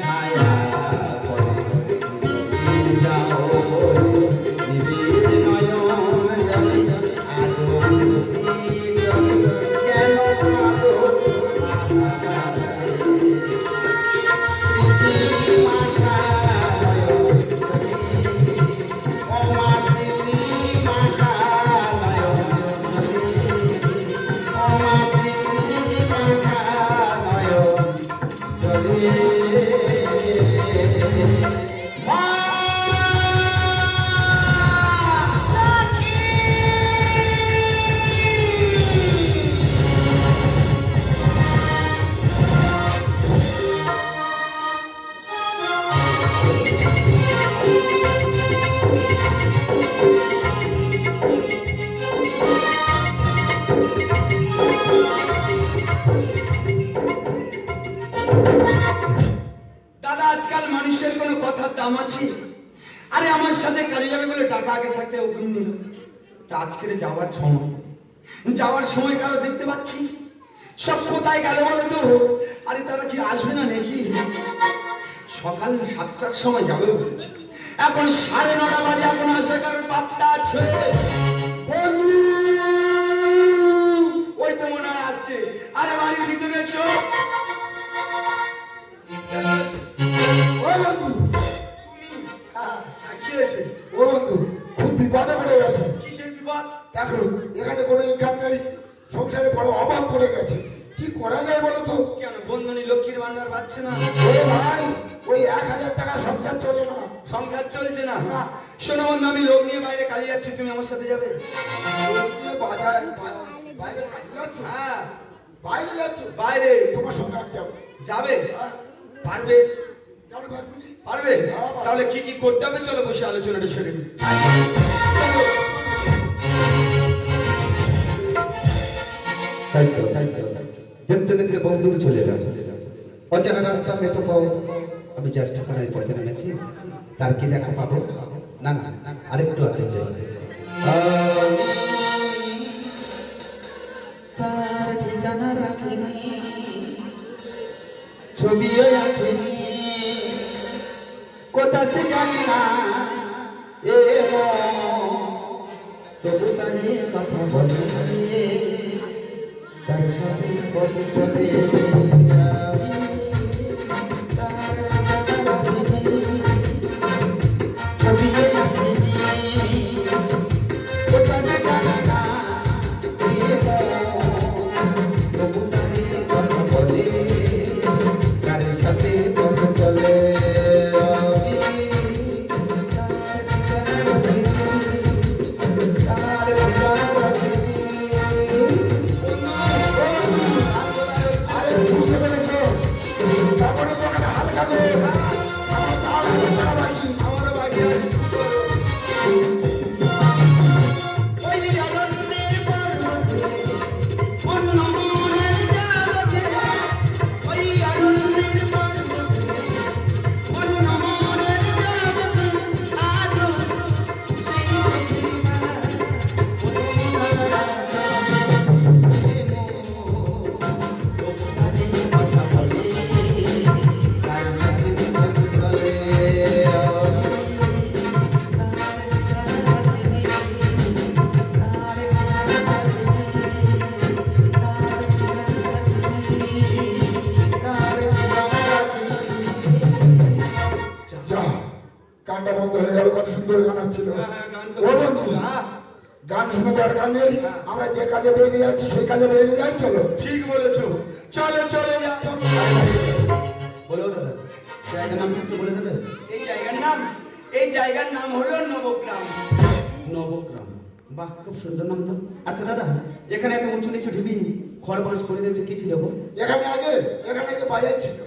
ছায়া পড়ে যাও বলে নিবিড় নয়ন জলে আজো শীতল কেন কাঁদো স্মৃতি মাখা ও মা স্মৃতি মাখা ও মা স্মৃতি মাখা চলে দাদা আজকাল মানুষের কোনো কথার দাম আছে? আরে আমার সাথে কাজে যাবে বলে টাকা আগে থাকতে অগ্রিম নিল, তা আজকের যাওয়ার সময় কারো দেখতে পাচ্ছি, সব কোথায় গেল বলে তো? আরে তারা কি আসবে না নাকি? সকাল 7টার সময় যাবে বলেছে, এখন 9:30 বাজে, এখন আসা কারোর পাত্তা আছে? ওই তো মনে হয় আসছে। আরে বাড়ির ভিতরে এসো। কি হয়েছে? ও বন্ধু, খুব বিপদে পড়ে গেছে। কিসের বিপদ? দেখো এখানে কোনো ইনকাম নেই, সংসারে বড় অভাব পড়ে গেছে, কি করা যায় বলো তো? কেন বন্ধনী লক্ষ্মীর ভান্ডার পাচ্ছে না? ওরে ভাই, ওই 1000 টাকা সংসার চলে না। সংসার চলছে না? না। শোনো বন্ধু, আমি লোক নিয়ে বাইরে কাজে যাচ্ছি, তুমি আমার সাথে যাবে? বাইরে যাচ্ছ? হ্যাঁ বাইরে যাচ্ছ? বাইরে। তোমার সঙ্গে আমি যাবো। যাবে? পারবে? কেন পারবো না? পারবে? তাহলে কি কি করতে হবে চলো বসে আলোচনাটা সেরে নিই। চলো। তাই তো দেখতে দেখতে বন্ধুর চলে গেছে। অজানা রাস্তা মেঠো পথ, আমি যার ঠিকানায় পথে নেমেছি তার কি দেখা পাবো? না না, আরেকটু আগে যাই। তার ঠিকানা রাখিনি, ছবিও আঁকিনি, কোথা সে জানি না, এ তবু তারে কথা বলে, তার সাথে পথ চলে আমি, তার ঠিকানা রাখিনি, ছবিও আঁকিনি, কোথা সে জানি না, তবু তারে কথা বলে, তার সাথে পথ চলে আমি, তার ঠিকানা রাখিনি, তার ঠিকানা রাখিনি। আরে বুঝতে পেরেছো? তারপরে তো ওখানে হালকা করে আমার 4,000 টাকা বাকি। আমারও বাকি আছে। ওই আনন্দের পর্বতে, অন্য মনের জগতে, ওই আনন্দের পর্বতে, অন্য মনের জগতে, আজও সেই প্রতিমা, কথা বলে, তার সাথে পথ চলে যা, গানটা বন্ধ হয়ে গেল। কত সুন্দর গান হচ্ছিল। গান তো ও বন্ধু, হ্যাঁ। গান শুনে দরকার নেই, আমরা যে কাজে বেরিয়ে যাচ্ছি সেই কাজে বেরিয়ে যাই। চলো। ঠিক বলেছো, চলো চলে যা। বলো দাদা, জায়গার নাম একটু বলে দেবে? এই জায়গার নাম হলো নবগ্রাম। নবগ্রাম, বাহ, খুব সুন্দর নাম তো। আচ্ছা দাদা, এখানে এত উঁচু নিচু ঢিবি খড় বাঁশ পড়ে রয়েছে, কি ছিল গো? এখানে আগে বাজার ছিল।